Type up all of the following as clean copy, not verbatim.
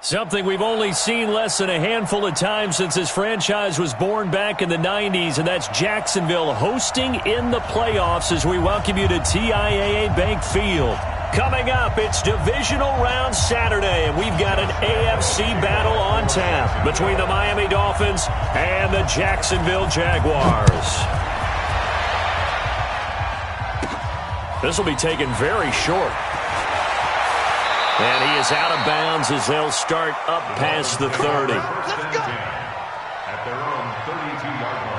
Something we've only seen less than a handful of times since this franchise was born back in the 90s, and that's Jacksonville hosting in the playoffs as we welcome you to TIAA Bank Field. Coming up, it's Divisional Round Saturday, and we've got an AFC battle on tap between the Miami Dolphins and the Jacksonville Jaguars. This will be taken very short. And he is out of bounds as they'll start up past the 30. Let's go. At their own 32-yard line.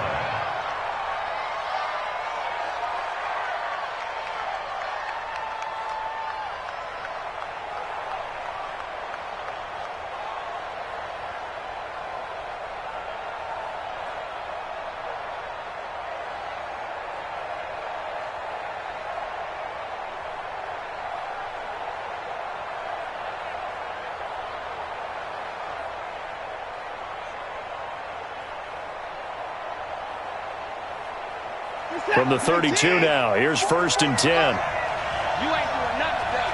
From the 32 now, here's 1st and 10. You ain't doing nothing today.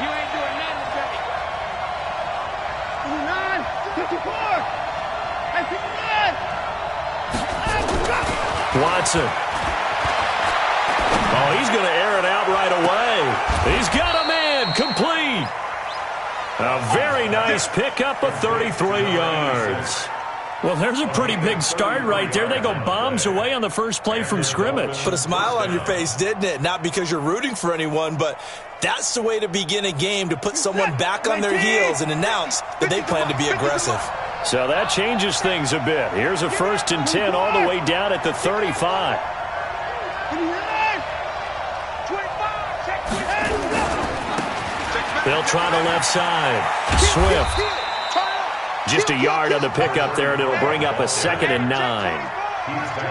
You ain't doing nothing today. 59, 54, and 59. Watson. Oh, he's going to air it out right away. He's got a man, complete. A very nice pickup of 33 yards. Well, there's a pretty big start right there. They go bombs away on the first play from scrimmage. Put a smile on your face, didn't it? Not because you're rooting for anyone, but that's the way to begin a game, to put someone back on their heels and announce that they plan to be aggressive. So that changes things a bit. Here's a 1st and 10 all the way down at the 35. They'll try the left side. Swift. Just a yard on the pickup there, and it'll bring up a 2nd and 9.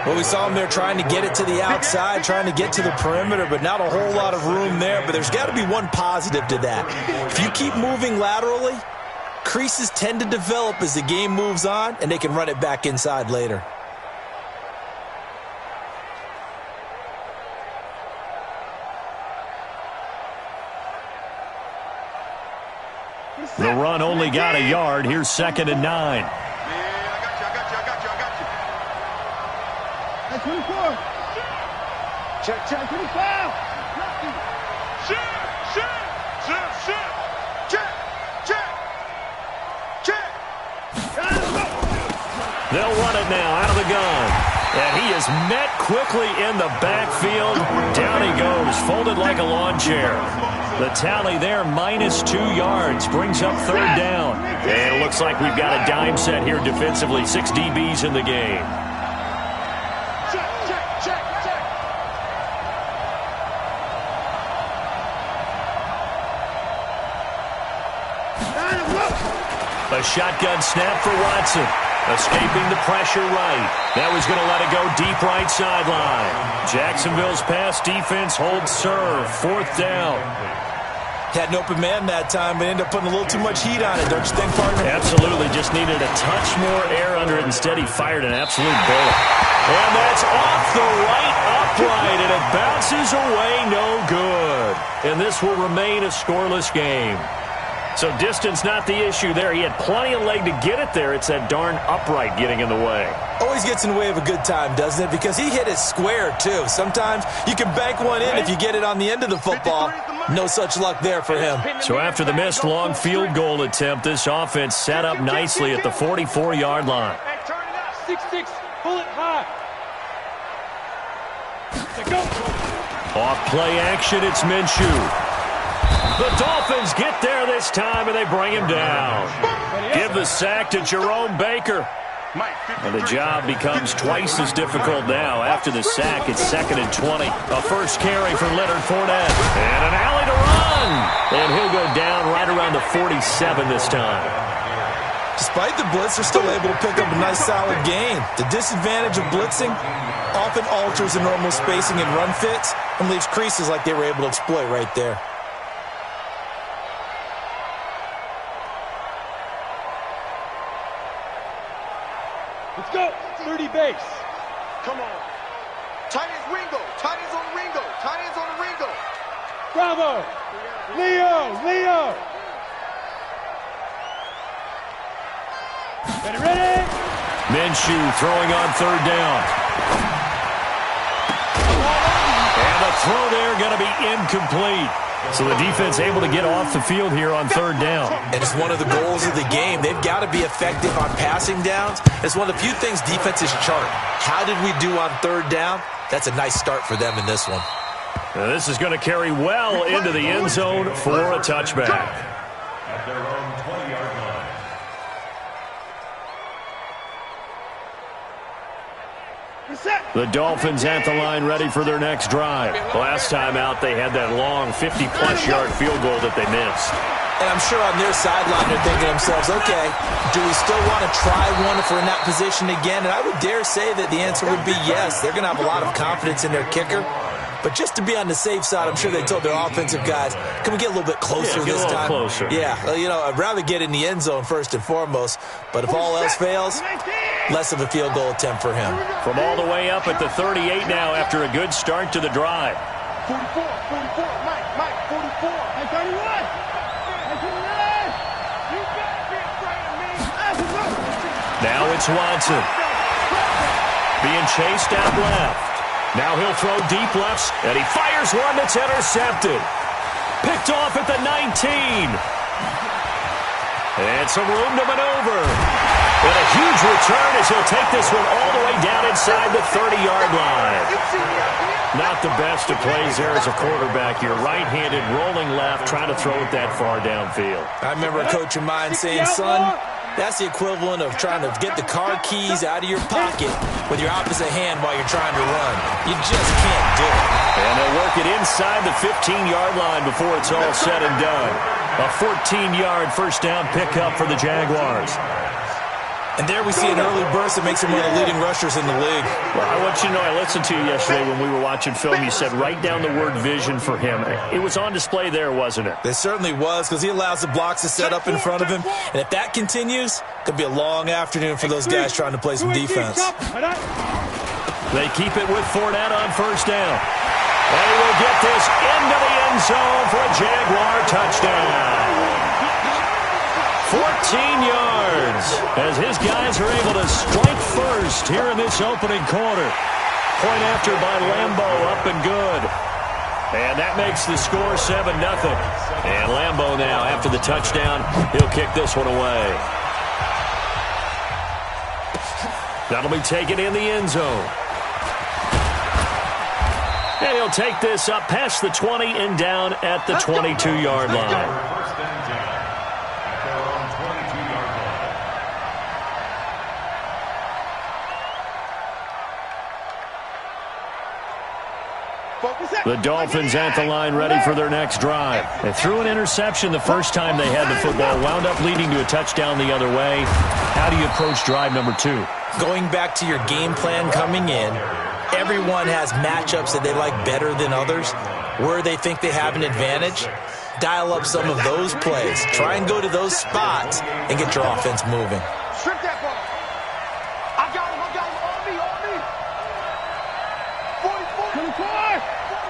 Well, we saw him there trying to get it to the outside, trying to get to the perimeter, but not a whole lot of room there. But there's got to be one positive to that. If you keep moving laterally, creases tend to develop as the game moves on, and they can run it back inside later. The run only got a yard. Here's 2nd and 9. I got you. 24. Check, 25. They'll run it now out of the gun. And he is met quickly in the backfield. Down he goes, folded like a lawn chair. The tally there, -2 yards, brings up 3rd down. And it looks like we've got a dime set here defensively. 6 DBs in the game. A shotgun snap for Watson. Escaping the pressure right. Now he's going to let it go deep right sideline. Jacksonville's pass defense holds serve. 4th down. Had an open man that time, but ended up putting a little too much heat on it, don't you think, partner? Absolutely. Just needed a touch more air under it. Instead, he fired an absolute bullet. And that's off the right upright, and it bounces away no good. And this will remain a scoreless game. So distance not the issue there. He had plenty of leg to get it there. It's that darn upright getting in the way. Always gets in the way of a good time, doesn't it? Because he hit it square, too. Sometimes you can bank one in if you get it on the end of the football. No such luck there for him. So after the missed long field goal attempt, this offense set up nicely at the 44-yard line. Turn it up. 6-6. Pull it high. Off play action, it's Minshew. The Dolphins get there this time, and they bring him down. Give the sack to Jerome Baker. And the job becomes twice as difficult now. After the sack, it's 2nd and 20. A first carry for Leonard Fournette. And an alley to run. And he'll go down right around the 47 this time. Despite the blitz, they're still able to pick up a nice, solid gain. The disadvantage of blitzing often alters the normal spacing and run fits and leaves creases like they were able to exploit right there. Let's go. 30 base. Come on. Tight ends Ringo. Tight ends on Ringo. Tight ends on Ringo. Bravo. Leo. Ready? Minshew throwing on third down. And the throw there going to be incomplete. So the defense able to get off the field here on third down. And it's one of the goals of the game. They've got to be effective on passing downs. It's one of the few things defenses chart. How did we do on third down? That's a nice start for them in this one. Now this is going to carry well into the end zone for a touchback. At their own 20-yard line. The Dolphins at the line ready for their next drive. Last time out, they had that long 50-plus yard field goal that they missed. And I'm sure on their sideline they're thinking to themselves, okay, do we still want to try one if we're in that position again? And I would dare say that the answer would be yes. They're going to have a lot of confidence in their kicker. But just to be on the safe side, I'm sure they told their offensive guys, can we get a little bit closer this time? Closer. Yeah, you know, I'd rather get in the end zone first and foremost. But if all else fails, less of a field goal attempt for him. From all the way up at the 38 now after a good start to the drive. 44, Mike, 44. Hey, 31. Hey, 29. You better be afraid of me. Now it's Watson. Being chased out left. Now he'll throw deep lefts, and he fires one that's intercepted. Picked off at the 19. And some room to maneuver. And a huge return as he'll take this one all the way down inside the 30-yard line. Not the best of plays there as a quarterback. You're right-handed, rolling left, trying to throw it that far downfield. I remember a coach of mine saying, son, that's the equivalent of trying to get the car keys out of your pocket with your opposite hand while you're trying to run. You just can't do it. And they'll work it inside the 15-yard line before it's all said and done. A 14-yard first down pickup for the Jaguars. And there we see an early burst that makes him one of the leading rushers in the league. Well, I want you to know, I listened to you yesterday when we were watching film. You said write down the word vision for him. It was on display there, wasn't it? It certainly was, because he allows the blocks to set up in front of him. And if that continues, it could be a long afternoon for those guys trying to play some defense. They keep it with Fournette on first down. And he will get this into the end zone for a Jaguar touchdown. 14 yards as his guys are able to strike first here in this opening quarter. Point after by Lambeau, up and good. And that makes the score 7-0. And Lambeau now, after the touchdown, he'll kick this one away. That'll be taken in the end zone. And he'll take this up past the 20 and down at the 22-yard line. The Dolphins at the line ready for their next drive. They threw an interception the first time they had the football, wound up leading to a touchdown the other way. How do you approach drive number 2? Going back to your game plan coming in, everyone has matchups that they like better than others. Where they think they have an advantage, dial up some of those plays. Try and go to those spots and get your offense moving. Strip that ball. I got him, on me. 44.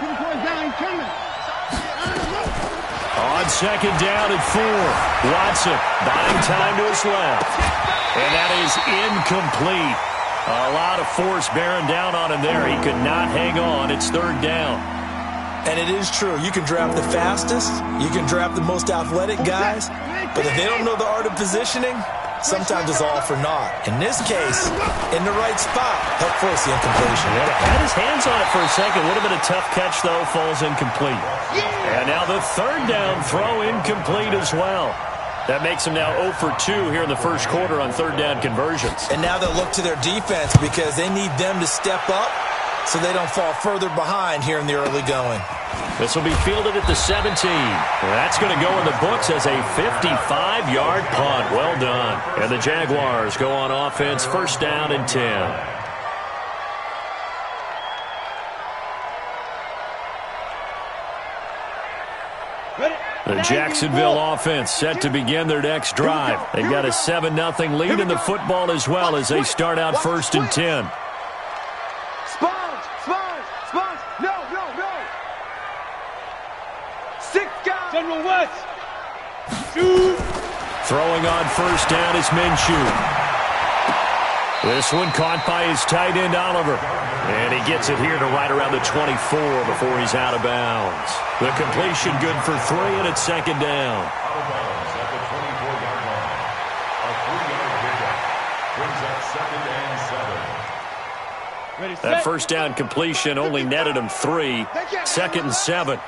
24 is down, he's coming. On second down and 4, Watson buying time to his left. And that is incomplete. A lot of force bearing down on him there. He could not hang on. It's third down. And it is true. You can draft the fastest. You can draft the most athletic guys. But if they don't know the art of positioning, sometimes it's all for naught. In this case, in the right spot, help force the incompletion. Yeah, had his hands on it for a second. Would have been a tough catch, though. Falls incomplete. And now the third down throw incomplete as well. That makes them now 0 for 2 here in the first quarter on third down conversions. And now they'll look to their defense because they need them to step up so they don't fall further behind here in the early going. This will be fielded at the 17. That's going to go in the books as a 55-yard punt. Well done. And the Jaguars go on offense, first down and 10. The Jacksonville offense set to begin their next drive. They've got a 7-0 lead in the football as well as they start out first and 10. Sponge. No. 6 guys. General West. Throwing on first down is Minshew. This one caught by his tight end, Oliver. And he gets it here to right around the 24 before he's out of bounds. The completion good for 3, and it's second down. Out of bounds at the 24-yard line. A 3-yard pickup brings up 2nd and 7. That first down completion only netted him 3. 2nd and 7.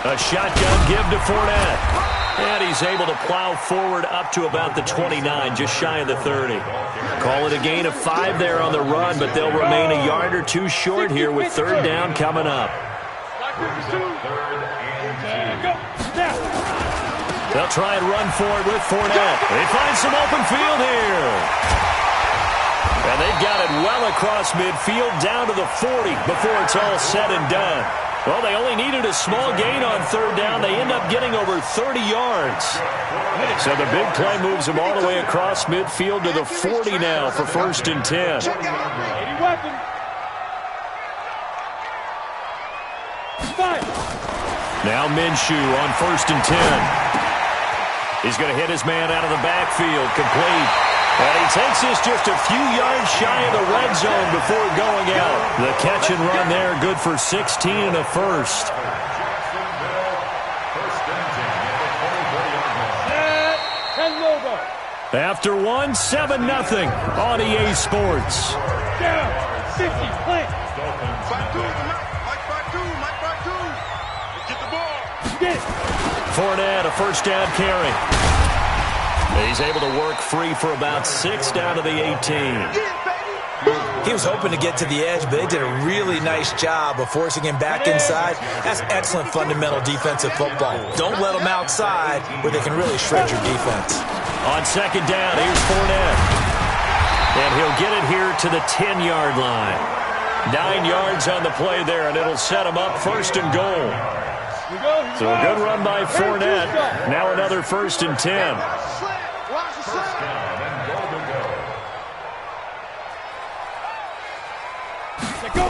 A shotgun give to Fournette. And he's able to plow forward up to about the 29, just shy of the 30. Call it a gain of 5 there on the run, but they'll remain a yard or 2 short here with 3rd down coming up. They'll try and run for it with Fournette. They find some open field here. And they've got it well across midfield down to the 40 before it's all said and done. Well, they only needed a small gain on 3rd down. They end up getting over 30 yards. So the big play moves them all the way across midfield to the 40 now for 1st and 10. Now Minshew on 1st and 10. He's going to hit his man out of the backfield, complete. And he takes this just a few yards shy of the red zone before going out. The catch and run there, good for 16 and a first. After 1, 7-0 on EA Sports. Down, 50, plant. Get the ball. Get it. Fournette, a first down carry. He's able to work free for about 6 down to the 18. He was hoping to get to the edge, but they did a really nice job of forcing him back inside. That's excellent fundamental defensive football. Don't let them outside where they can really shred your defense. On 2nd down, here's Fournette. And he'll get it here to the 10-yard line. 9 yards on the play there, and it'll set him up 1st and goal. So a good run by Fournette. Now another 1st and 10. First down and goal to go.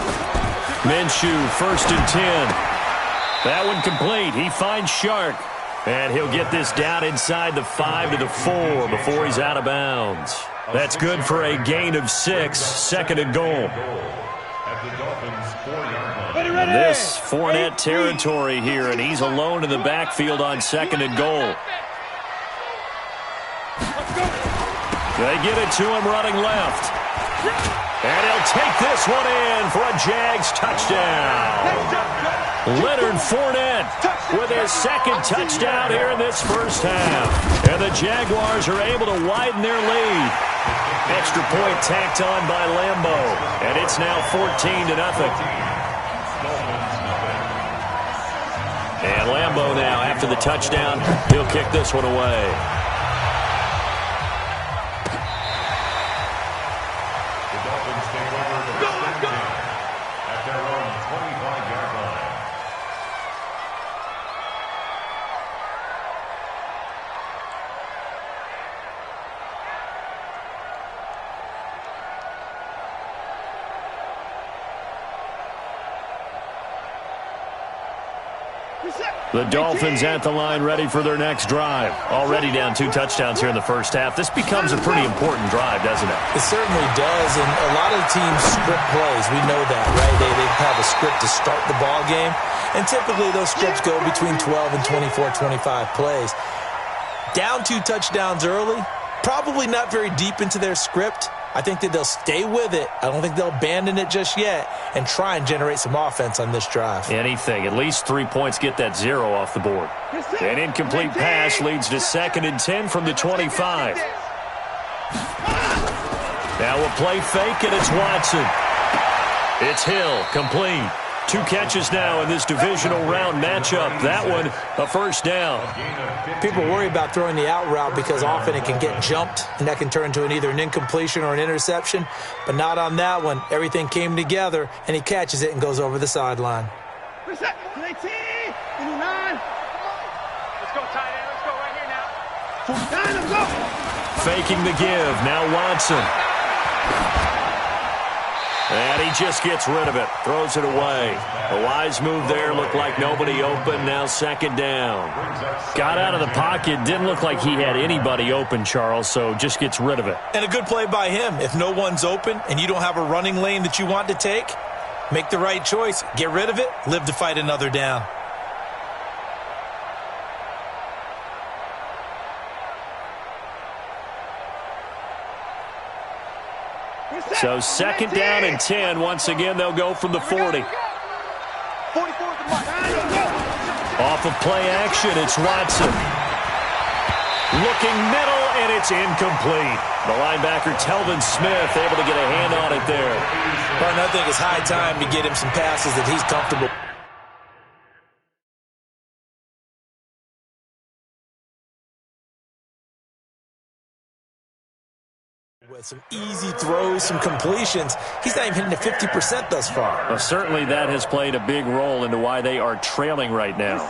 Minshew, 1st and 10. That one complete. He finds Shark. And he'll get this down inside the 5 to the 4 before he's out of bounds. That's good for a gain of 6. 2nd and goal. At the Dolphins' 4-yard line. And this Fournette territory here, and he's alone in the backfield on 2nd and goal. They get it to him running left. And he'll take this one in for a Jags touchdown. Leonard Fournette with his 2nd touchdown here in this first half. And the Jaguars are able to widen their lead. Extra point tacked on by Lambeau. And it's now 14-0. And Lambeau now, after the touchdown, he'll kick this one away. The Dolphins at the line ready for their next drive. Already down 2 touchdowns here in the first half. This becomes a pretty important drive, doesn't it? It certainly does, and a lot of teams script plays. We know that, right? They have a script to start the ball game, and typically those scripts go between 12 and 24, 25 plays. Down 2 touchdowns early, probably not very deep into their script. I think that they'll stay with it. I don't think they'll abandon it just yet and try and generate some offense on this drive. Anything. At least 3 points get that 0 off the board. An incomplete pass leads to 2nd and 10 from the 25. Now a play fake, and it's Watson. It's Hill, complete. 2 catches now in this divisional round matchup. That one, a first down. People worry about throwing the out route because often it can get jumped, and that can turn into either an incompletion or an interception. But not on that one. Everything came together, and he catches it and goes over the sideline. Let's go, tight end. Let's go right here now. Let's go. Faking the give. Now Watson. And he just gets rid of it, throws it away. A wise move there, looked like nobody open, now second down. Got out of the pocket, didn't look like he had anybody open, Charles, so just gets rid of it. And a good play by him. If no one's open and you don't have a running lane that you want to take, make the right choice. Get rid of it, live to fight another down. So second down and 10. Once again, they'll go from the 40. Off of play action, it's Watson. Looking middle, and it's incomplete. The linebacker, Telvin Smith, able to get a hand on it there. But I think it's high time to get him some passes that he's comfortable. With some easy throws, some completions. He's not even hitting the 50% thus far. Well, certainly that has played a big role into why they are trailing right now.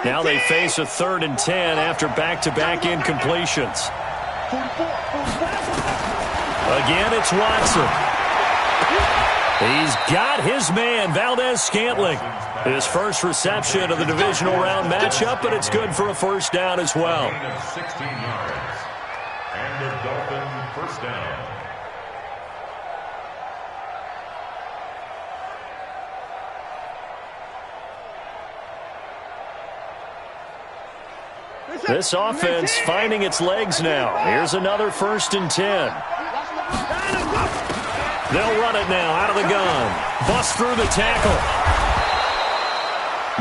Now they face a 3rd and 10 after back-to-back incompletions. Again, it's Watson. He's got his man, Valdez-Scantling. His first reception of the divisional round matchup, but it's good for a first down as well. 16 yards. And the Dolphin first down. This offense finding its legs now. Here's another 1st and 10. They'll run it now out of the gun. Bust through the tackle.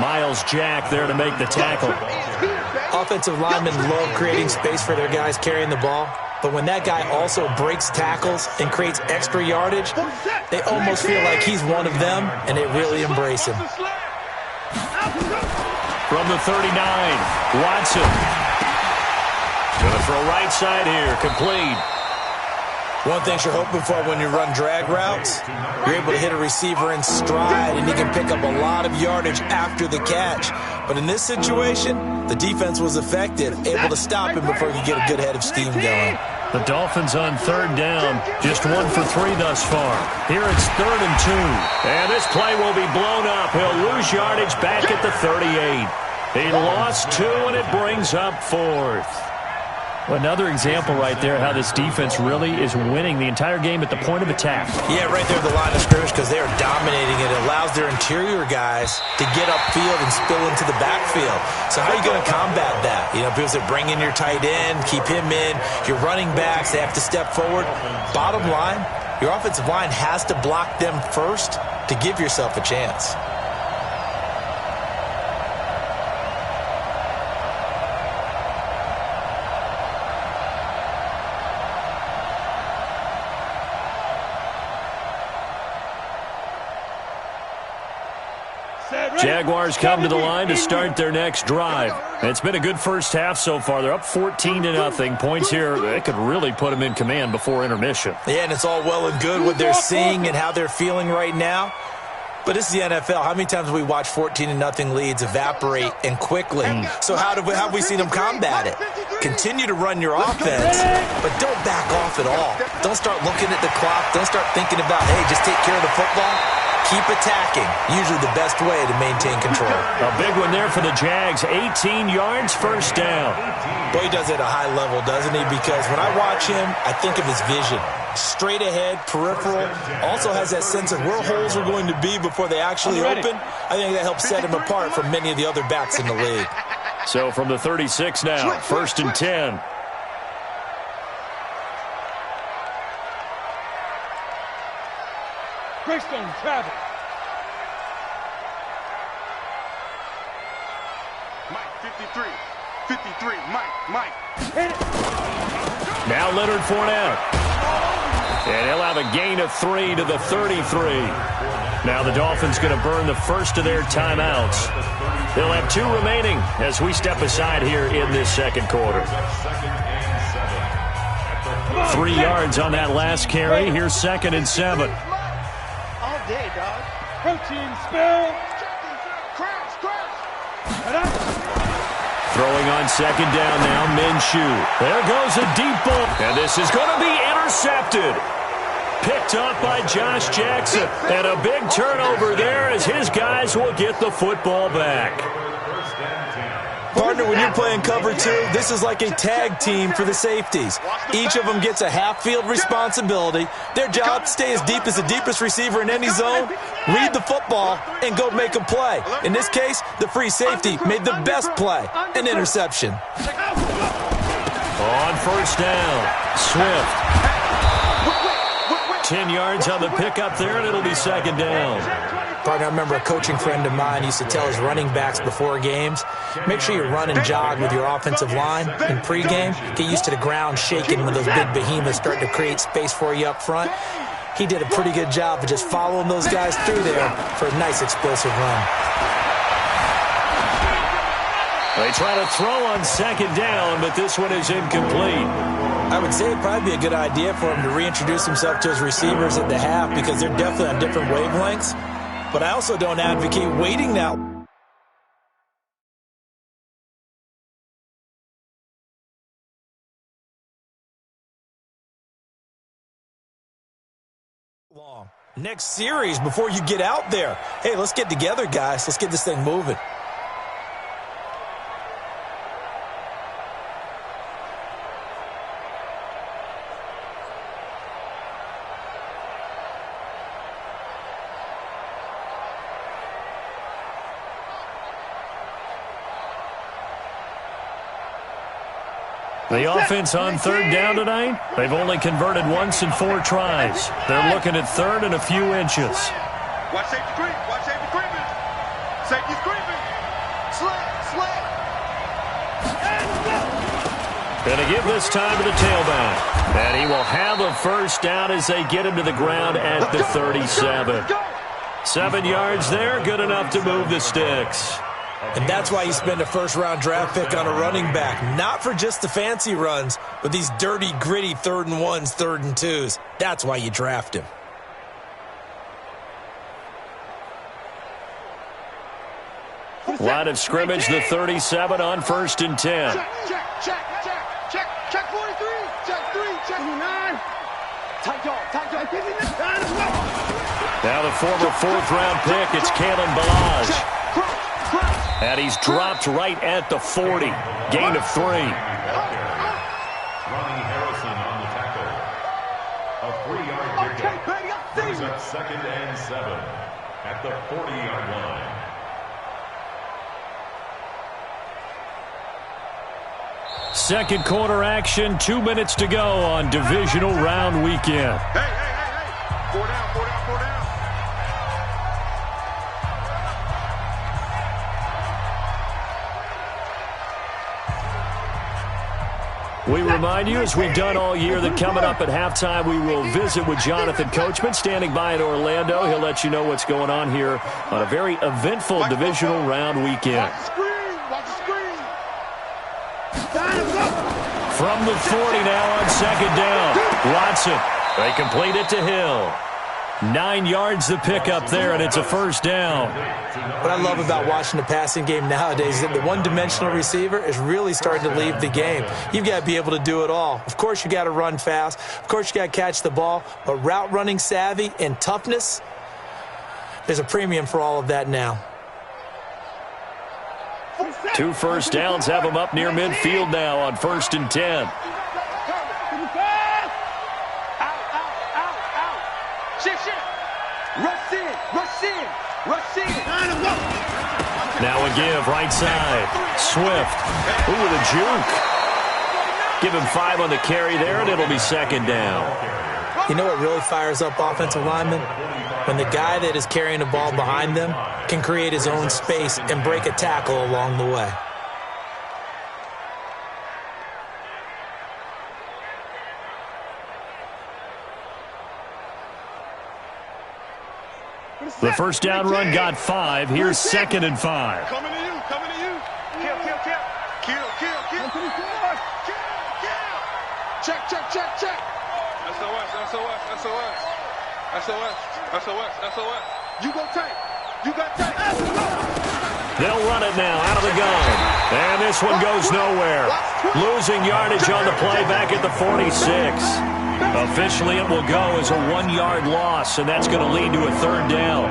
Miles Jack there to make the tackle. Offensive linemen love creating space for their guys carrying the ball. But when that guy also breaks tackles and creates extra yardage, they almost feel like he's one of them, and they really embrace him. From the 39, Watson. Going to throw right side here, complete. One thing you're hoping for when you run drag routes, you're able to hit a receiver in stride, and he can pick up a lot of yardage after the catch. But in this situation, the defense was effective, able to stop him before he could get a good head of steam going. The Dolphins on 3rd down, just 1 for 3 thus far. Here it's 3rd and 2. And this play will be blown up. He'll lose yardage back at the 38. He lost 2, and it brings up 4th. Well, another example right there how this defense really is winning the entire game at the point of attack. Yeah, right there at the line of scrimmage because they are dominating it. It allows their interior guys to get upfield and spill into the backfield. So how are you going to combat that? You know, people say bring in your tight end, keep him in. Your running backs, they have to step forward. Bottom line, your offensive line has to block them first to give yourself a chance. Jaguars come to the line to start their next drive. It's been a good first half so far. They're up 14-0. Points here, they could really put them in command before intermission. Yeah, and it's all well and good what they're seeing and how they're feeling right now. But this is the NFL. How many times have we watched 14-0 leads evaporate and quickly? So how have we seen them combat it? Continue to run your offense, but don't back off at all. Don't start looking at the clock. Don't start thinking about, hey, just take care of the football. Keep attacking. Usually the best way to maintain control. A big one there for the Jags. 18 yards, first down. Boy, he does it at a high level, doesn't he? Because when I watch him, I think of his vision. Straight ahead, peripheral. Also has that sense of where holes are going to be before they actually open. I think that helps set him apart from many of the other backs in the league. So from the 36 now, 1st and 10. Greystone travel. Mike, 53. 53. Mike. Hit it. Now Leonard Fournette. And he'll have a gain of 3 to the 33. Now the Dolphins going to burn the first of their timeouts. They'll have 2 remaining as we step aside here in this second quarter. 3 yards on that last carry. Here's 2nd and 7. All day, dog. Protein spill. Crash. Throwing on 2nd down now, Minshew. There goes a deep ball. And this is going to be intercepted. Picked up by Josh Jackson. And a big turnover there as his guys will get the football back. Partner, when you're playing cover two, this is like a tag team for the safeties. Each of them gets a half-field responsibility. Their job, stay as deep as the deepest receiver in any zone, read the football, and go make a play. In this case, the free safety made the best play, an interception. On first down, Swift. 10 yards on the pickup there, and it'll be second down. Partner, I remember a coaching friend of mine used to tell his running backs before games, make sure you run and jog with your offensive line in pregame. Get used to the ground shaking when those big behemoths start to create space for you up front. He did a pretty good job of just following those guys through there for a nice explosive run. They try to throw on second down, but this one is incomplete. I would say it'd probably be a good idea for him to reintroduce himself to his receivers at the half because they're definitely on different wavelengths. But I also don't advocate waiting that long. Next series before you get out there. Hey, let's get together, guys. Let's get this thing moving. The offense on third down tonight, they've only converted once in 4 tries. They're looking at third and a few inches. Watch safety creep. Watch safety creeping. Safety's creeping. Slant. Going to give this time to the tailback. And he will have a first down as they get him to the ground at the 37. 7 yards there, good enough to move the sticks. And that's why you spend a first-round draft pick on a running back. Not for just the fancy runs, but these dirty, gritty 3rd and 1s, 3rd and 2s. That's why you draft him. Line of scrimmage, the 37 on 1st and 10. Check 43. Check 3. Check 9. Tight dog. Now the former 4th-round pick, it's Kalen Balaj. And he's dropped right at the 40. Gain of 3. Ronnie Harrison on the tackle. A 3-yard pickup. Brings up 2nd and 7 at the 40-yard line. Second quarter action, 2 minutes to go on divisional round weekend. Hey. 4 down. We remind you, as we've done all year, that coming up at halftime, we will visit with Jonathan Coachman, standing by in Orlando. He'll let you know what's going on here on a very eventful divisional round weekend. Watch the screen. From the 40 now on second down. Watson, they complete it to Hill. 9 yards the pickup there, and it's a first down. What I love about watching the passing game nowadays is that the one-dimensional receiver is really starting to leave the game. You've got to be able to do it all. Of course, you got to run fast. Of course, you got to catch the ball. But route running savvy and toughness, there's a premium for all of that now. 2 first downs have them up near midfield now on 1st and 10. Rush in. Now a give, right side. Swift. Ooh, with a juke. Give him 5 on the carry there, and it'll be second down. You know what really fires up offensive linemen? When the guy that is carrying the ball behind them can create his own space and break a tackle along the way. The first down run got 5. Here's 2nd and 5. Coming to you. Kill. Check. SOS. You got tight. They'll run it now out of the gun. And this one goes nowhere. Losing yardage on the play back at the 46. Officially, it will go as a 1-yard loss, and that's going to lead to a third down.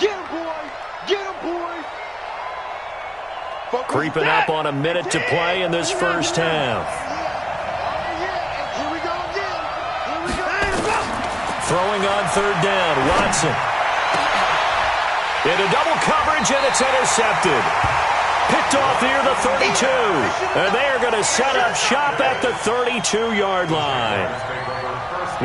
Get him, boy! Get him, boy! Creeping up on a minute to play in this first half. Here we go again. Here we go. Throwing on third down, Watson. Into double coverage, and it's intercepted. Picked off near the 32. And they are going to set up shop at the 32-yard line.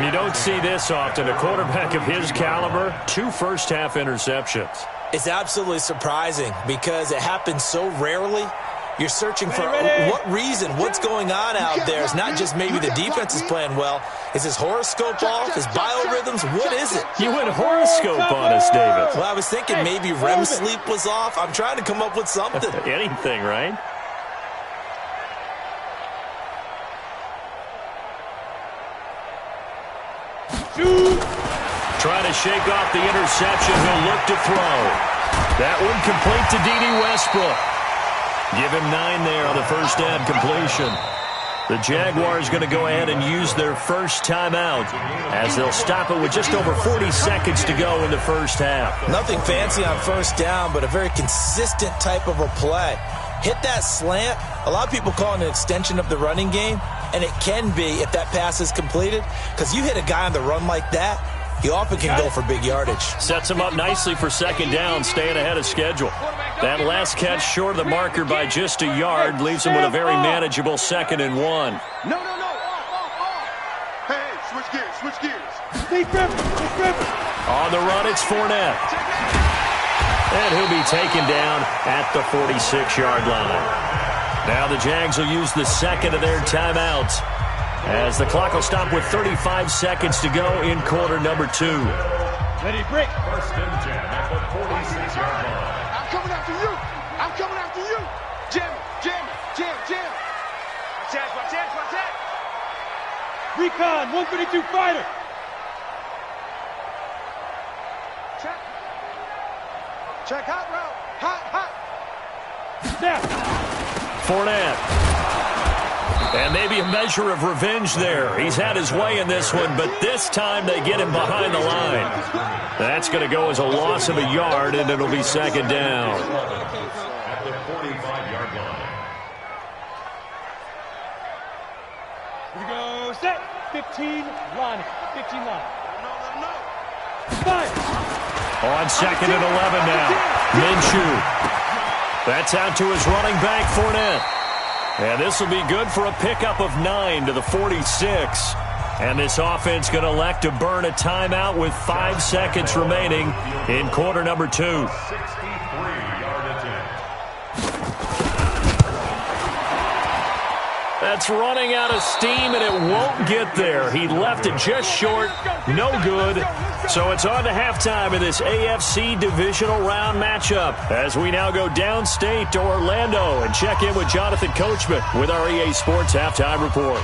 You don't see this often. A quarterback of his caliber, 2 first-half interceptions. It's absolutely surprising because it happens so rarely. You're searching for what reason, what's going on out there. It's not just maybe the defense is playing well. Is his horoscope off? His biorhythms? What is it? You went horoscope on us, David. Well, I was thinking maybe REM sleep was off. I'm trying to come up with something. Anything, right? Trying to shake off the interception. He'll look to throw. That one complete to D.D. Westbrook. Give him 9 there on the first down completion. The Jaguars going to go ahead and use their first timeout as they'll stop it with just over 40 seconds to go in the first half. Nothing fancy on first down, but a very consistent type of a play. Hit that slant. A lot of people call it an extension of the running game, and it can be if that pass is completed, because you hit a guy on the run like that, he often can go for big yardage. Sets him up nicely for second down, staying ahead of schedule. That last catch short of the marker by just a yard leaves him with a very manageable 2nd and 1. No. Hey, switch gears. On the run, it's Fournette. And he'll be taken down at the 46-yard line. Now the Jags will use the second of their timeouts as the clock will stop with 35 seconds to go in quarter number 2. Ready, break. First and 10 at the 46-yard line. I'm coming after you. Jam. Watch that. Recon, 132 fighter. Check hot route. Hot. Snap. Fournette. And maybe a measure of revenge there. He's had his way in this one, but this time they get him behind the line. That's going to go as a loss of a yard, and it'll be second down. At the 45-yard line. Here we go, set. 15 line. No. Fire. On second and 11 now. Minshew. That's out to his running back, Fournette. And this will be good for a pickup of 9 to the 46. And this offense going to elect to burn a timeout with 5 seconds remaining in quarter number 2. 63-yard attempt. That's running out of steam, and it won't get there. He left it just short. No good. So it's on to halftime in this AFC divisional round matchup as we now go downstate to Orlando and check in with Jonathan Coachman with our EA Sports Halftime Report.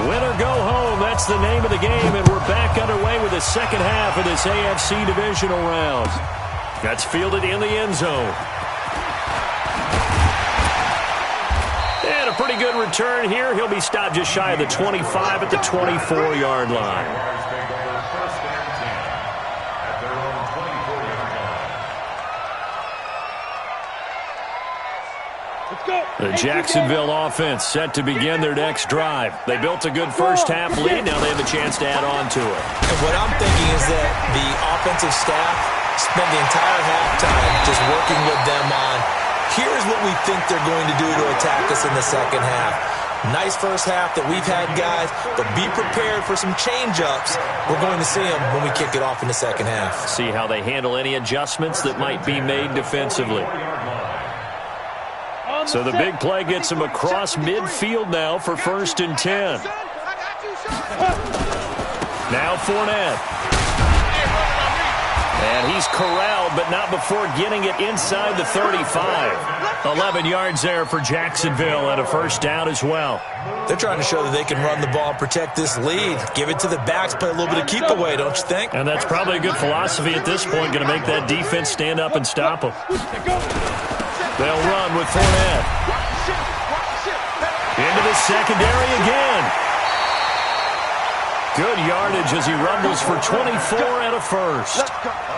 Win or go home, that's the name of the game, and we're back underway with the second half of this AFC divisional round. That's fielded in the end zone. And a pretty good return here. He'll be stopped just shy of the 25 at the 24-yard line. First and 10 at their own 24-yard line. Let's go. The Jacksonville offense set to begin their next drive. They built a good first half lead. Now they have a chance to add on to it. And what I'm thinking is that the offensive staff spend the entire halftime just working with them on, here's what we think they're going to do to attack us in the second half. Nice first half that we've had, guys, but be prepared for some change-ups. We're going to see them when we kick it off in the second half. See how they handle any adjustments that might be made defensively. So the big play gets him across midfield now for first and 10. Now Fournette. And he's corralled, but not before getting it inside the 35. 11 yards there for Jacksonville and a first down as well. They're trying to show that they can run the ball and protect this lead. Give it to the backs, play a little bit of keep away, don't you think? And that's probably a good philosophy at this point, going to make that defense stand up and stop them. They'll run with Fournette. Into the secondary again. Good yardage as he rumbles for 24 and a first.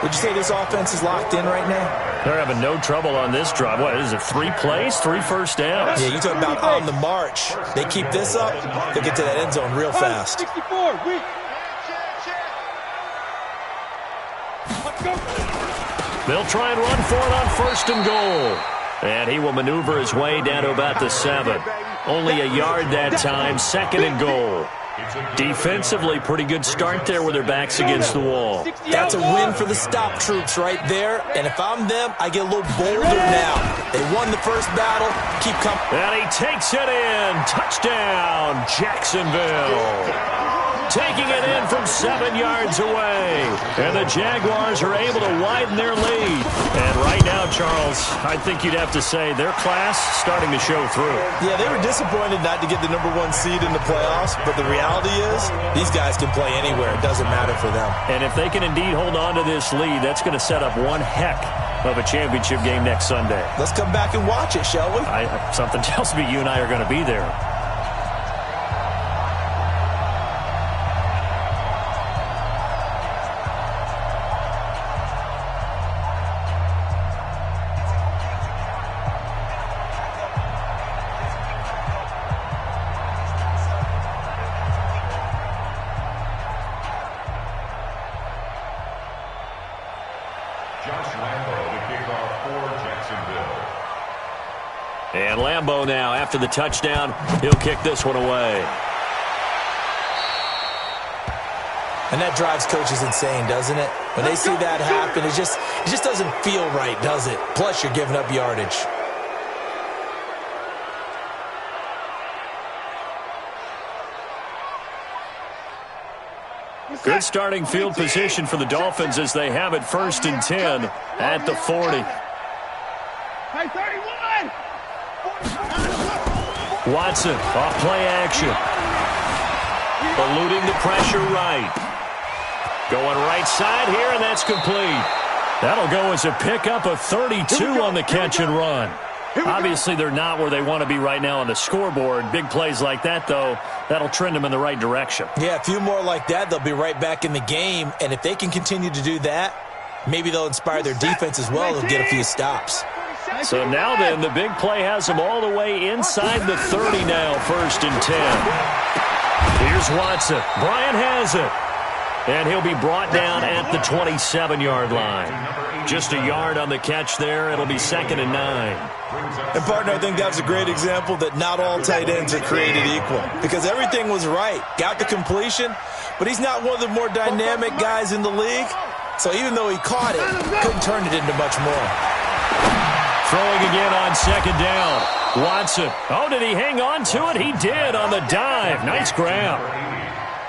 Would you say this offense is locked in right now? They're having no trouble on this drive. What is it, 3 plays, 3 first downs? Yeah, you talk about on the march. They keep this up, they'll get to that end zone real fast. They'll try and run for it on first and goal. And he will maneuver his way down to about the 7. Only a yard that time, second and goal. Defensively, pretty good start there with their backs against the wall. That's a win for the stop troops right there. And if I'm them, I get a little bolder now. They won the first battle. Keep coming. And he takes it in. Touchdown, Jacksonville. Taking it in from 7 yards away. And the Jaguars are able to widen their lead. And right now, Charles, I think you'd have to say their class starting to show through. Yeah, they were disappointed not to get the #1 seed in the playoffs, but the reality is these guys can play anywhere. It doesn't matter for them. And if they can indeed hold on to this lead, that's going to set up one heck of a championship game next Sunday. Let's come back and watch it, shall we? Something tells me you and I are going to be there. And Lambeau now, after the touchdown, he'll kick this one away. And that drives coaches insane, doesn't it? When they see that happen, it just doesn't feel right, does it? Plus, you're giving up yardage. Good starting field position for the Dolphins as they have it first and 10 at the 40. Hey, 31! Watson, off play action. Eluding the pressure right. Going right side here, and that's complete. That'll go as a pickup of 32 on the catch and run. Obviously, they're not where they want to be right now on the scoreboard. Big plays like that, though, that'll trend them in the right direction. Yeah, a few more like that, they'll be right back in the game. And if they can continue to do that, maybe they'll inspire their defense as well. They'll get a few stops. So now then, the big play has them all the way inside the 30 now, first and 10. Here's Watson. Bryant has it. And he'll be brought down at the 27-yard line. Just a yard on the catch there. It'll be second and 9. And, partner, I think that was a great example that not all tight ends are created equal. Because everything was right. Got the completion, but he's not one of the more dynamic guys in the league. So even though he caught it, couldn't turn it into much more. Throwing again on second down. Watson. Oh, did he hang on to it? He did on the dive. Nice grab.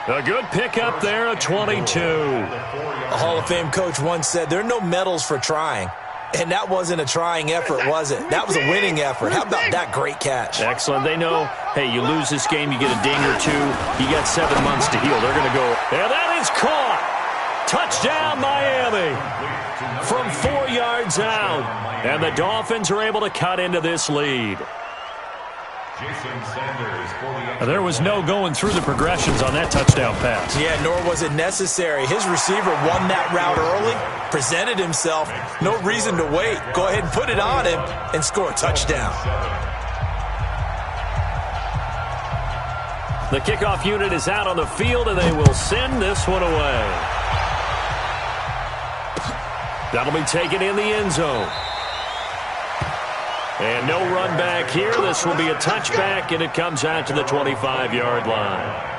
A good pickup there, a 22. A Hall of Fame coach once said, there are no medals for trying. And that wasn't a trying effort, was it? That was a winning effort. How about that great catch? Excellent. They know, hey, you lose this game, you get a ding or two. You got 7 months to heal. They're going to go. And that is caught. Touchdown, Miami. From 4 yards out. And the Dolphins are able to cut into this lead. There was no going through the progressions on that touchdown pass. Yeah, nor was it necessary. His receiver won that route early, presented himself. No reason to wait. Go ahead and put it on him and score a touchdown. The kickoff unit is out on the field, and they will send this one away. That'll be taken in the end zone. And no run back here. This will be a touchback, and it comes out to the 25-yard line.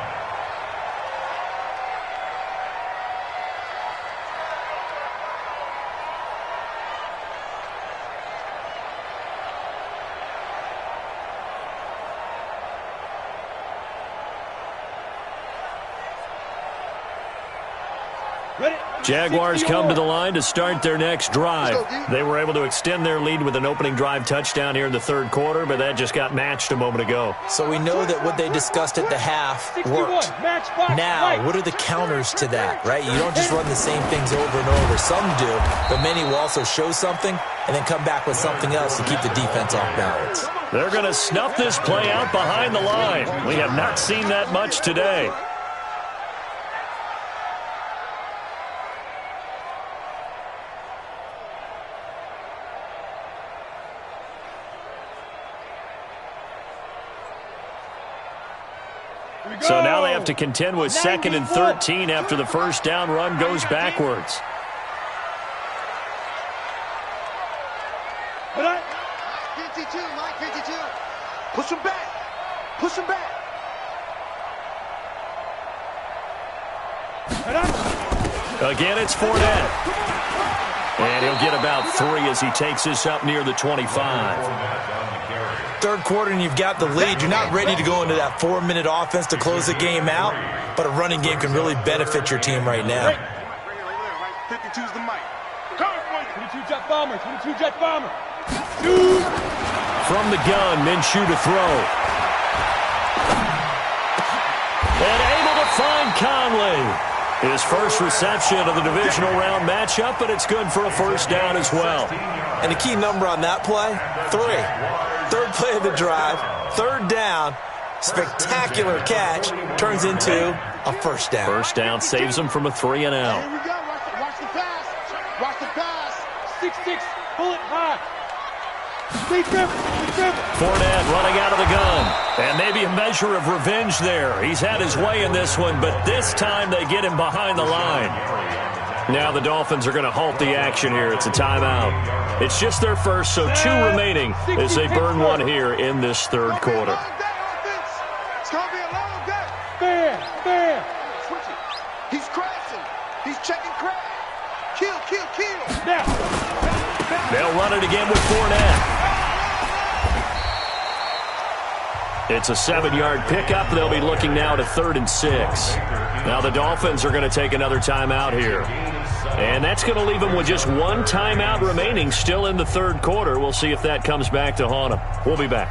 Jaguars come to the line to start their next drive. They were able to extend their lead with an opening drive touchdown here in the third quarter, but that just got matched a moment ago. So we know that what they discussed at the half worked. Now, what are the counters to that, right? You don't just run the same things over and over. Some do, but many will also show something and then come back with something else to keep the defense off balance. They're going to snuff this play out behind the line. We have not seen that much today. So now they have to contend with 2nd and 13 after the first down run goes backwards. Mike 52, Mike 52. Push him back. Push him back. Again, it's Fournette. And he'll get about 3 as he takes this up near the 25. Third quarter and you've got the lead. You're not ready to go into that 4-minute offense to close the game out, but a running game can really benefit your team right now. 52's the mic. 22 jet bomber, 22 jet bomber. From the gun, Minshew to throw. And able to find Conley. His first reception of the divisional round matchup, but it's good for a first down as well. And the key number on that play, 3. Third play of the drive, third down, spectacular catch, turns into a first down. First down saves them from a 3 and out. Here we go. Watch the pass. Watch the pass. 6-6, bullet high. Fournette running out of the gun. And maybe a measure of revenge there. He's had his way in this one, but this time they get him behind the line. Now the Dolphins are going to halt the action here. It's a timeout. It's just their first, so 2 remaining as they burn one here in this third quarter. It's going to be a long day. Fair. Switch it. He's crashing. He's checking crash. Kill. Now. They'll run it again with Fournette. It's a 7-yard pickup. They'll be looking now to 3rd and 6. Now the Dolphins are going to take another timeout here. And that's going to leave them with just 1 timeout remaining still in the third quarter. We'll see if that comes back to haunt them. We'll be back.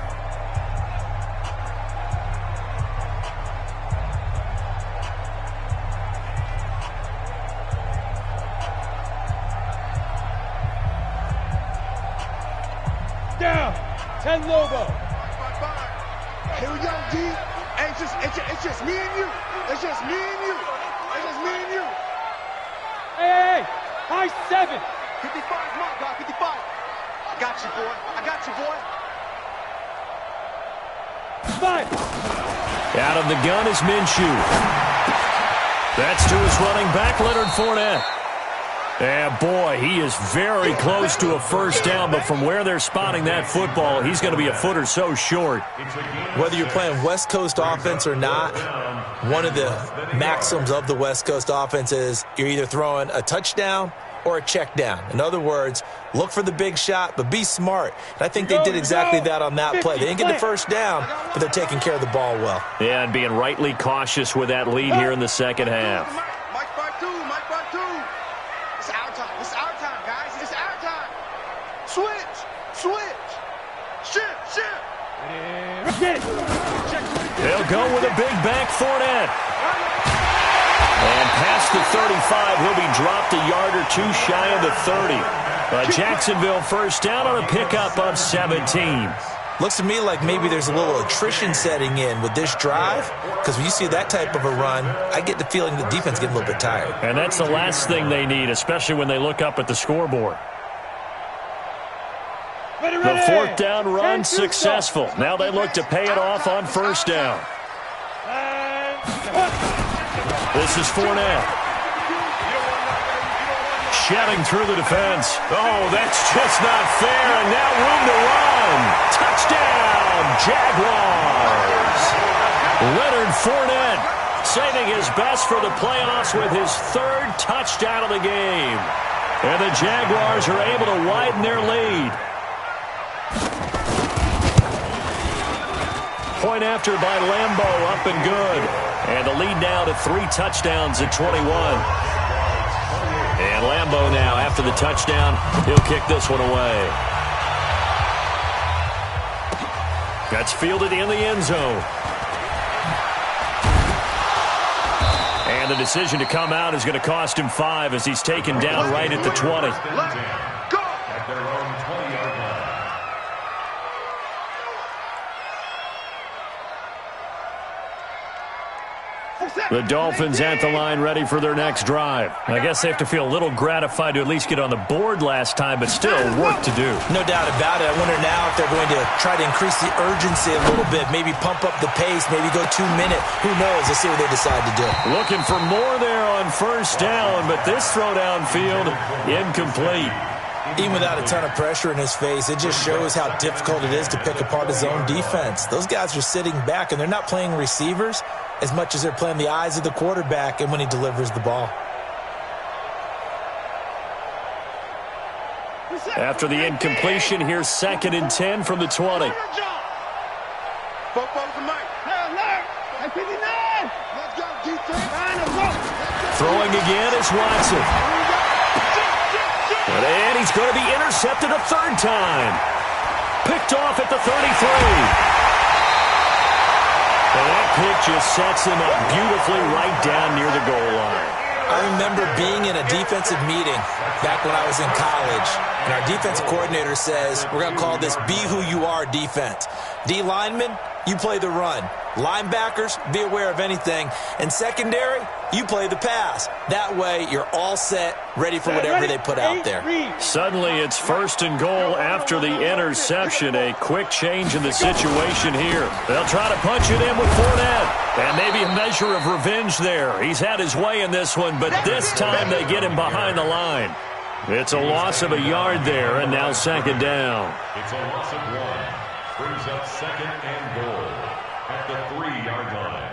Down. 10 Lobo. Here we go, D. Hey, it's just me and you. It's just me and you. Hey. High 7. 55's my guy, 55. I got you, boy. 5. Out of the gun is Minshew. That's to his running back, Leonard Fournette. And boy, he is very close to a first down, but from where they're spotting that football, he's going to be a foot or so short. Whether you're playing West Coast offense or not, one of the maxims of the West Coast offense is you're either throwing a touchdown or a check down. In other words, look for the big shot, but be smart. And I think they did exactly that on that play. They didn't get the first down, but they're taking care of the ball well. Yeah, and being rightly cautious with that lead here in the second half. Mike 5-2. It's our time, guys. It's our time. Switch. Shift. They'll go with a big back Fournette. And past the 35, he'll be dropped a yard or 2 shy of the 30. Jacksonville first down on a pickup of 17. Looks to me like maybe there's a little attrition setting in with this drive, because when you see that type of a run, I get the feeling the defense getting a little bit tired. And that's the last thing they need, especially when they look up at the scoreboard. The 4th down run successful. Now they look to pay it off on first down. This is Fournette. Shedding through the defense. Oh, that's just not fair. And now room to run. Touchdown, Jaguars. Leonard Fournette saving his best for the playoffs with his 3rd touchdown of the game. And the Jaguars are able to widen their lead. Point after by Lambeau, up and good. And the lead now to 3 touchdowns at 21. And Lambeau now, after the touchdown, he'll kick this one away. That's fielded in the end zone. And the decision to come out is going to cost him 5 as he's taken down right at the 20. At their own 20-yard line. The Dolphins at the line ready for their next drive. I guess they have to feel a little gratified to at least get on the board last time, but still work to do. No doubt about it. I wonder now if they're going to try to increase the urgency a little bit, maybe pump up the pace, maybe go 2 minute. Who knows? Let's see what they decide to do. Looking for more there on first down, but this throw downfield, incomplete. Even without a ton of pressure in his face, it just shows how difficult it is to pick apart his own defense. Those guys are sitting back, and they're not playing receivers as much as they're playing the eyes of the quarterback and when he delivers the ball. After the incompletion, here's 2nd and 10 from the 20. Throwing again is Watson. And he's going to be intercepted a 3rd time. Picked off at the 33. And that pick just sets him up beautifully right down near the goal line. I remember being in a defensive meeting back when I was in college, and our defensive coordinator says, we're going to call this be who you are defense. D linemen, you play the run. Linebackers, be aware of anything. And secondary, you play the pass. That way, you're all set, ready for whatever they put out there. Suddenly, it's 1st and goal after the interception. A quick change in the situation here. They'll try to punch it in with Fournette. And maybe a measure of revenge there. He's had his way in this one, but this time they get him behind the line. It's a loss of a yard there, and now 2nd down. It's a loss of 1. Brings up 2nd and goal at the 3-yard line.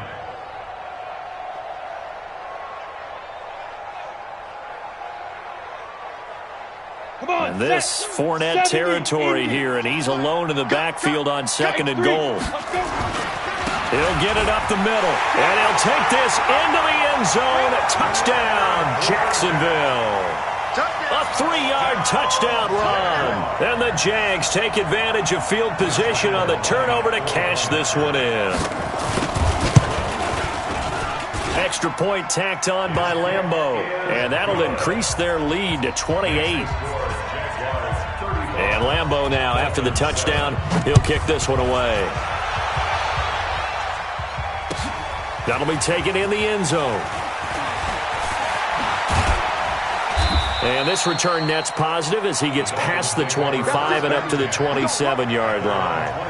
And this Fournette territory here, and he's alone in the backfield on 2nd and goal. He'll get it up the middle, and he'll take this into the end zone. Touchdown, Jacksonville. A 3-yard touchdown run. And the Jags take advantage of field position on the turnover to cash this one in. Extra point tacked on by Lambeau. And that'll increase their lead to 28. And Lambeau now, after the touchdown, he'll kick this one away. That'll be taken in the end zone. And this return net's positive as he gets past the 25 and up to the 27-yard line.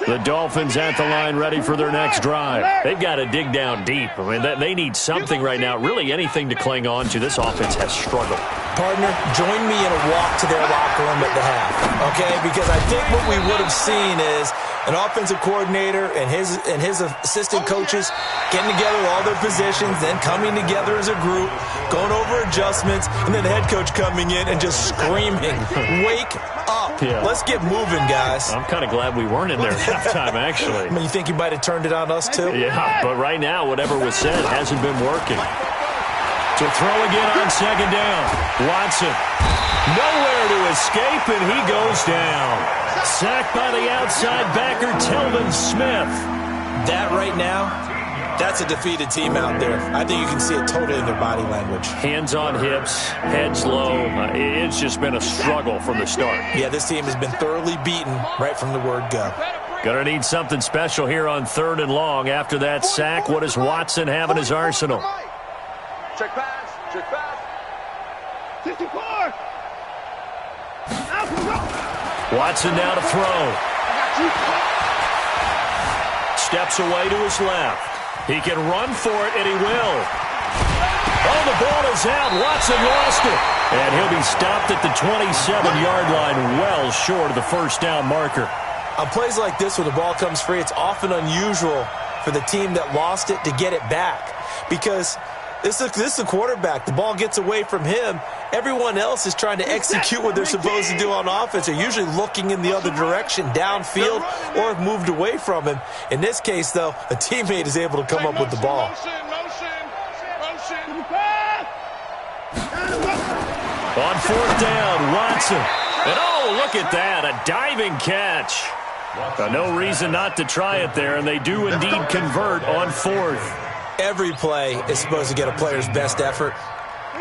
The Dolphins at the line ready for their next drive. They've got to dig down deep. I mean, they need something right now, really anything to cling on to. This offense has struggled. Partner, join me in a walk to their locker room at the half, okay? Because I think what we would have seen is an offensive coordinator and his assistant coaches getting together with all their positions, then coming together as a group, going over adjustments, and then the head coach coming in and just screaming, wake up. Yeah. Let's get moving, guys. I'm kind of glad we weren't in there at halftime, actually. I mean, you think you might have turned it on us, too? Yeah, but right now, whatever was said hasn't been working. To throw again on 2nd down. Watson. Nowhere to escape, and he goes down. Sacked by the outside backer, Telvin Smith. That right now, that's a defeated team out there. I think you can see it totally in their body language. Hands on hips, heads low. It's just been a struggle from the start. Yeah, this team has been thoroughly beaten right from the word go. Gonna need something special here on 3rd and long. After that sack, what does Watson have in his arsenal? Check pass. Check pass. 64. Watson now to throw. Steps away to his left. He can run for it, and he will. Oh, the ball is out. Watson lost it. And he'll be stopped at the 27-yard line, well short of the 1st down marker. On plays like this, when the ball comes free, it's often unusual for the team that lost it to get it back. Because this is the quarterback. The ball gets away from him, Everyone else is trying to execute what they're supposed to do on offense. They're usually looking in the other direction, downfield, or have moved away from him. In this case, though, a teammate is able to come up with the ball. On fourth down, Watson. And oh, look at that, a diving catch. No reason not to try it there, and they do indeed convert on fourth. Every play is supposed to get a player's best effort,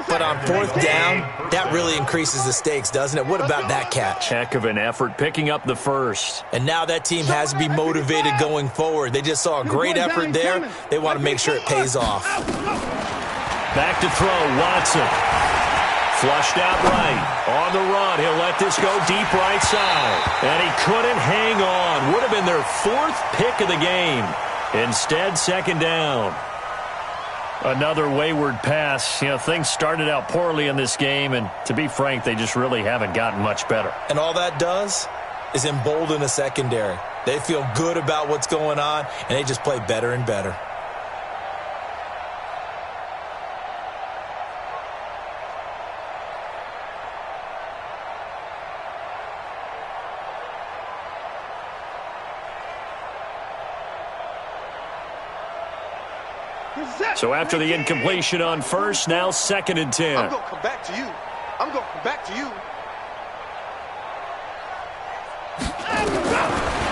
but on fourth down, that really increases the stakes, doesn't it? What about that catch? Heck of an effort, picking up the first. And now that team has to be motivated going forward. They just saw a great effort there. They want to make sure it pays off. Back to throw, Watson. Flushed out right. On the run, he'll let this go deep right side. And he couldn't hang on. Would have been their fourth pick of the game. Instead, second down. Another wayward pass. You know, things started out poorly in this game, and to be frank, they just really haven't gotten much better. And all that does is embolden the secondary. They feel good about what's going on, and they just play better and better. So after the incompletion on first, now second and 10. I'm going to come back to you. I'm going to come back to you.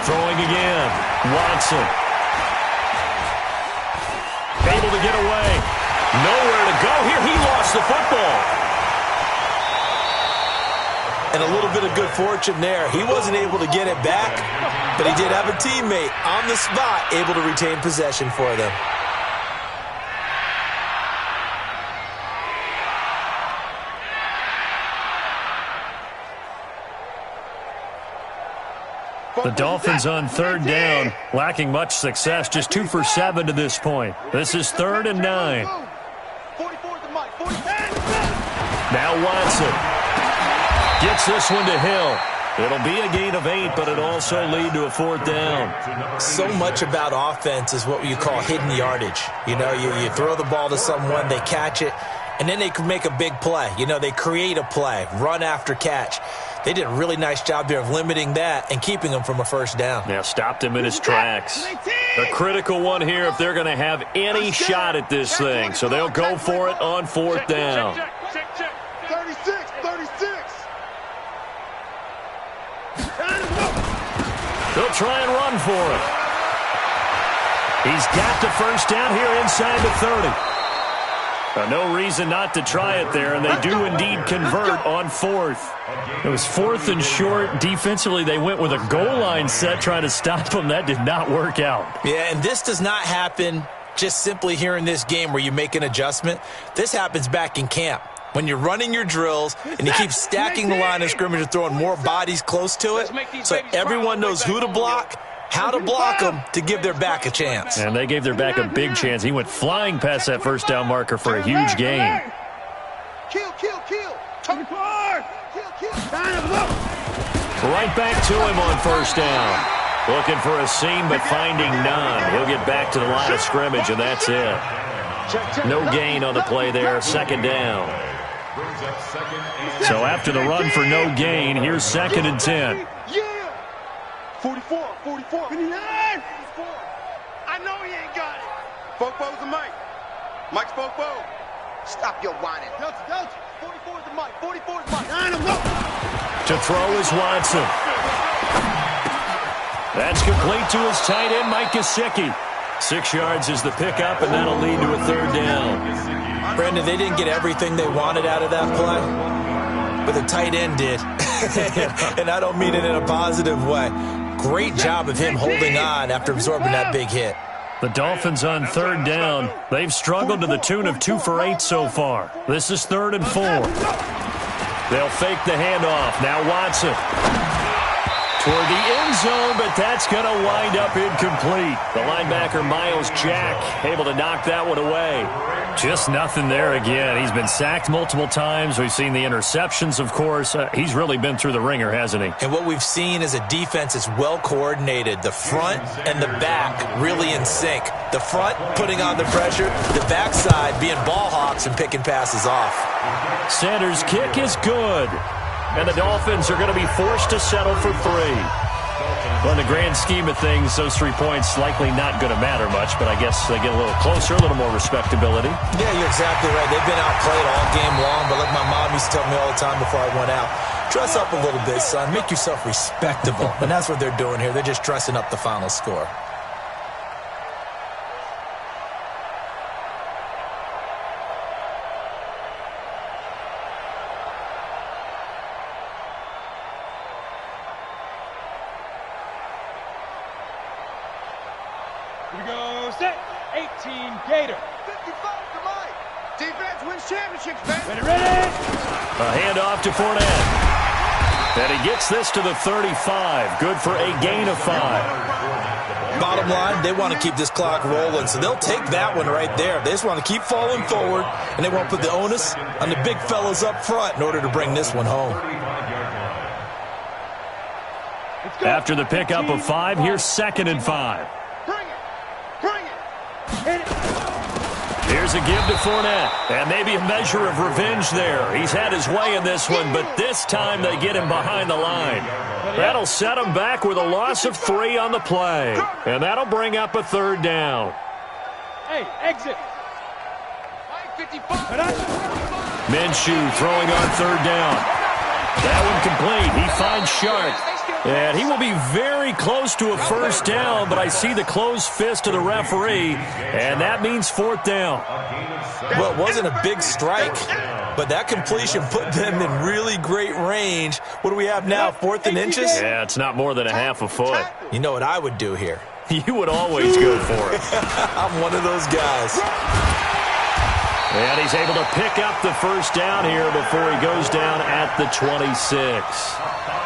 Throwing again. Watson. Able to get away. Nowhere to go here. He lost the football. And a little bit of good fortune there. He wasn't able to get it back, but he did have a teammate on the spot able to retain possession for them. The Dolphins on third down, lacking much success, just 2 for 7 to this point. This is 3rd and 9. Now Watson gets this one to Hill. It'll be a gain of 8, but it also lead to a 4th down. So much about offense is what you call hidden yardage. You know, you throw the ball to someone, they catch it, and then they can make a big play. You know, they create a play, run after catch. They did a really nice job there of limiting that and keeping him from a first down. Now stopped him in his tracks. A critical one here if they're going to have any shot at this thing. So they'll go for it on 4th down. 36. They'll try and run for it. He's got the first down here inside the 30. No reason not to try it there, and they do indeed convert on 4th. It was 4th and short. Defensively, they went with a goal line set trying to stop them. That did not work out. Yeah, and this does not happen just simply here in this game where you make an adjustment. This happens back in camp. When you're running your drills and you keep stacking the line of scrimmage and throwing more bodies close to it, so everyone knows who to block, how to block them to give their back a chance. And they gave their back a big chance. He went flying past that first down marker for a huge gain. Kill. Right back to him on first down. Looking for a seam, but finding none. He'll get back to the line of scrimmage, and that's it. No gain on the play there, second down. So after the run for no gain, here's 2nd and 10. 44. I know he ain't got it. Fofo's the Mike. Mike's Fofo. Stop your whining. Delta. 44 is the Mike. 44 is Mike. To throw is Watson. That's complete to his tight end, Mike Gesicki. 6 yards is the pickup, and that'll lead to a 3rd down. Brandon, they didn't get everything they wanted out of that play, but the tight end did. And I don't mean it in a positive way. Great job of him holding on after absorbing that big hit. The Dolphins on 3rd down. They've struggled to the tune of 2 for 8 so far. This is 3rd and 4. They'll fake the handoff. Now Watson. Toward the end zone, but that's going to wind up incomplete. The linebacker, Miles Jack, able to knock that one away. Just nothing there again. He's been sacked multiple times. We've seen the interceptions, of course. He's really been through the ringer, hasn't he? And what we've seen is a defense that's well coordinated. The front and the back really in sync. The front putting on the pressure, the backside being ball hawks and picking passes off. Sanders' kick is good. And the Dolphins are going to be forced to settle for 3. Well, in the grand scheme of things, those 3 points likely not going to matter much, but I guess they get a little closer, a little more respectability. Yeah, you're exactly right. They've been outplayed all game long, but like my mom used to tell me all the time before I went out, dress up a little bit, son. Make yourself respectable. And that's what they're doing here. They're just dressing up the final score. Here we go, set, 18 Gator. 55 to Mike. Defense wins championships, man. Ready? A handoff to Fournette. And he gets this to the 35. Good for a gain of 5. Bottom line, they want to keep this clock rolling, so they'll take that one right there. They just want to keep falling forward, and they want to put the onus on the big fellas up front in order to bring this one home. After the pickup of 5, here's 2nd and 5. Here's a give to Fournette, and maybe a measure of revenge there. He's had his way in this one, but this time they get him behind the line. That'll set him back with a loss of 3 on the play, and that'll bring up a 3rd down. Hey, exit. Minshew throwing on 3rd down. That one complete. He finds Sharp. And he will be very close to a 1st down, but I see the closed fist of the referee, and that means 4th down. Well, it wasn't a big strike, but that completion put them in really great range. What do we have now, 4th and inches? Yeah, it's not more than a half a foot. You know what I would do here? You would always go for it. I'm one of those guys. And he's able to pick up the 1st down here before he goes down at the 26.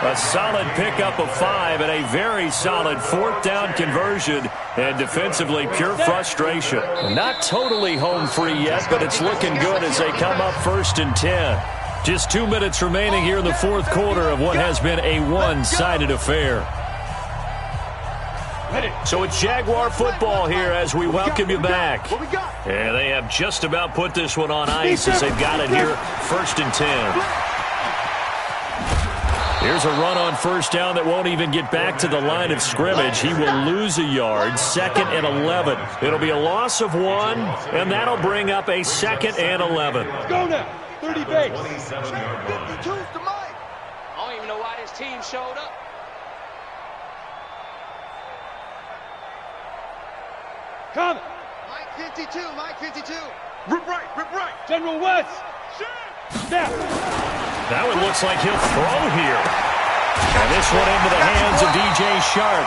A solid pickup of 5 and a very solid 4th down conversion. And defensively, pure frustration. Not totally home free yet, but it's looking good as they come up 1st and 10. Just 2 minutes remaining here in the 4th quarter of what has been a one-sided affair. So it's Jaguar football here as we welcome you back. And they have just about put this one on ice as they've got it here 1st and 10. Here's a run on 1st down that won't even get back to the line of scrimmage. He will lose a yard, 2nd and 11. It'll be a loss of 1, and that'll bring up a 2nd and 11. Go now, 30 base. 52's to Mike. I don't even know why this team showed up. Coming. Mike 52, Mike 52. Rip right, rip right. General West. Snap. That one looks like he'll throw here. And this one into the hands of DJ Shark.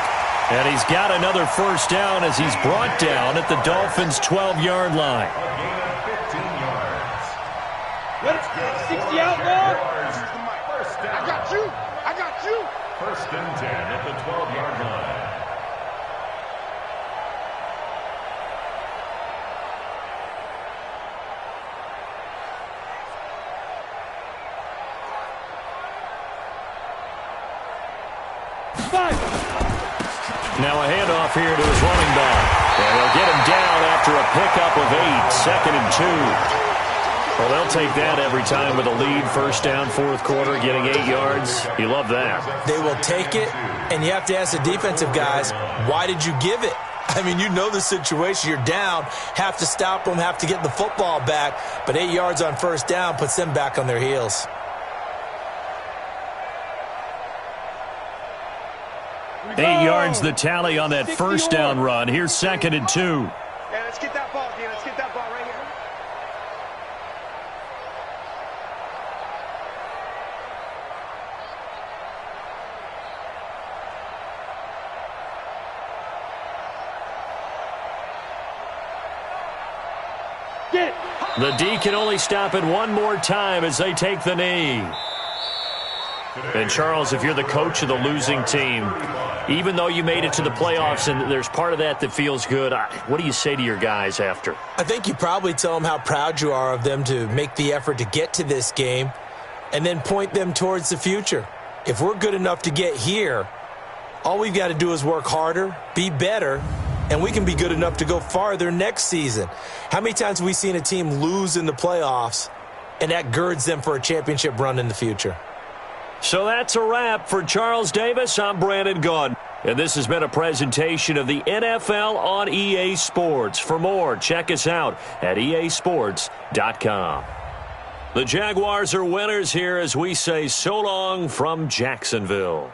And he's got another 1st down as he's brought down at the Dolphins' 12-yard line. Let's 60 out there. I got you. I got you. 1st and 10 at the 12-yard line. Now a handoff here to his running back. And they'll get him down after a pickup of 8, 2nd and 2. Well, they'll take that every time with a lead. 1st down, 4th quarter, getting 8 yards. You love that. They will take it, and you have to ask the defensive guys, why did you give it? I mean, you know the situation. You're down, have to stop them, have to get the football back. But 8 yards on 1st down puts them back on their heels. Eight yards the tally on that 1st down run. Here's 2nd and 2. Yeah, let's get that ball, dude. Let's get that ball right here. Get it. The D can only stop it one more time as they take the knee. And, Charles, if you're the coach of the losing team, even though you made it to the playoffs and there's part of that that feels good, what do you say to your guys after? I think you probably tell them how proud you are of them to make the effort to get to this game and then point them towards the future. If we're good enough to get here, all we've got to do is work harder, be better, and we can be good enough to go farther next season. How many times have we seen a team lose in the playoffs and that girds them for a championship run in the future. So that's a wrap. For Charles Davis, I'm Brandon Gaudin. And this has been a presentation of the NFL on EA Sports. For more, check us out at easports.com. The Jaguars are winners here as we say so long from Jacksonville.